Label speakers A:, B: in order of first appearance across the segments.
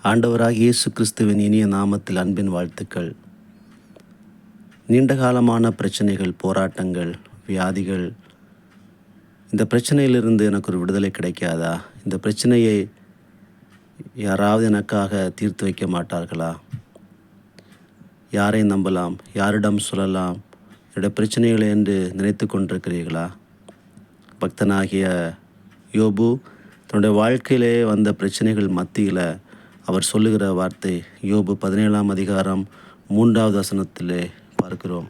A: ஆண்டவராகிய இயேசு கிறிஸ்துவின் இனிய நாமத்தில் அன்பின் வாழ்த்துக்கள். நீண்ட காலமான பிரச்சனைகள், போராட்டங்கள், வியாதிகள், இந்த பிரச்சனையிலிருந்து எனக்கு ஒரு விடுதலை கிடைக்காதா? இந்த பிரச்சனையை யாராவது எனக்காக தீர்த்து வைக்க மாட்டார்களா? யாரை நம்பலாம்? யாரிடம் சொல்லலாம்? என்னுடைய பிரச்சனைகளை என்று நினைத்து கொண்டிருக்கிறீர்களா? பக்தனாகிய யோபு தன்னுடைய வாழ்க்கையிலே வந்த பிரச்சனைகள் மத்தியில் அவர் சொல்லுகிற வார்த்தை யோபு 17ஆம் அதிகாரம் 3வது வசனத்திலே பார்க்கிறோம்.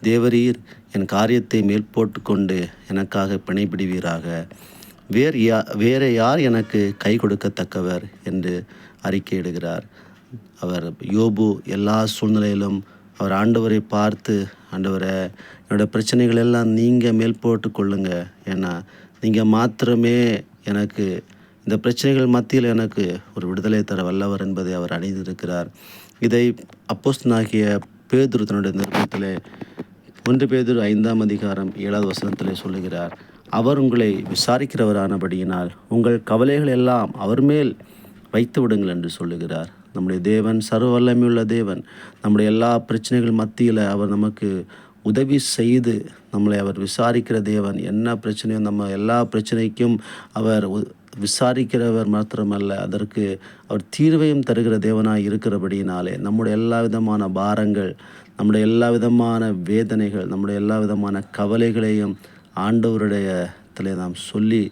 A: தேவரீர் என் காரியத்தை மேல் போட்டு கொண்டு எனக்காக பிணைபிடிவீராக. வேற யார் எனக்கு கை கொடுக்கத்தக்கவர் என்று அறிக்கையிடுகிறார். அவர் யோபு எல்லா சூழ்நிலையிலும் அவர் ஆண்டவரை பார்த்து, ஆண்டவரை என்னோடய பிரச்சனைகள் எல்லாம் நீங்கள் மேல் போட்டு கொள்ளுங்க, ஏன்னா நீங்கள் மாத்திரமே எனக்கு இந்த பிரச்சனைகள் மத்தியில் எனக்கு ஒரு விடுதலை தர வல்லவர் என்பதை அவர் அணிந்திருக்கிறார். இதை அப்போஸ்தலனாகிய பேதுரு தன்னுடைய நிருபத்திலே 1 பேதுரு 5ஆம் அதிகாரம் 7வது வசனத்திலே சொல்லுகிறார். அவர் உங்களை விசாரிக்கிறவரானபடியினால் உங்கள் கவலைகள் எல்லாம் அவர் மேல் வைத்து விடுங்கள் என்று சொல்லுகிறார். நம்முடைய தேவன் சர்வ வல்லமையுள்ள தேவன். நம்முடைய எல்லா பிரச்சனைகள் மத்தியில் அவர் நமக்கு உதவி செய்து நம்மளை அவர் விசாரிக்கிற தேவன். என்ன பிரச்சனையோ நம்ம எல்லா பிரச்சனைக்கும் அவர் விசாரிக்கிறவர் மாத்திரமல்ல, அதற்கு அவர் தீர்வையும் தருகிற தேவனாய் இருக்கிறபடியினாலே நம்முடைய எல்லா விதமான பாரங்கள், நம்முடைய எல்லா விதமான வேதனைகள், நம்முடைய எல்லா விதமான கவலைகளையும் ஆண்டவருடைய நாம் சொல்லி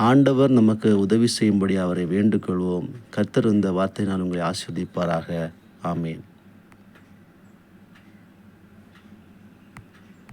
A: ஆண்டவர் நமக்கு உதவி செய்யும்படி அவரை வேண்டுகொள்வோம். கர்த்தர் இந்த வார்த்தையினால் உங்களை ஆசீர்வதிப்பாராக. ஆமேன்.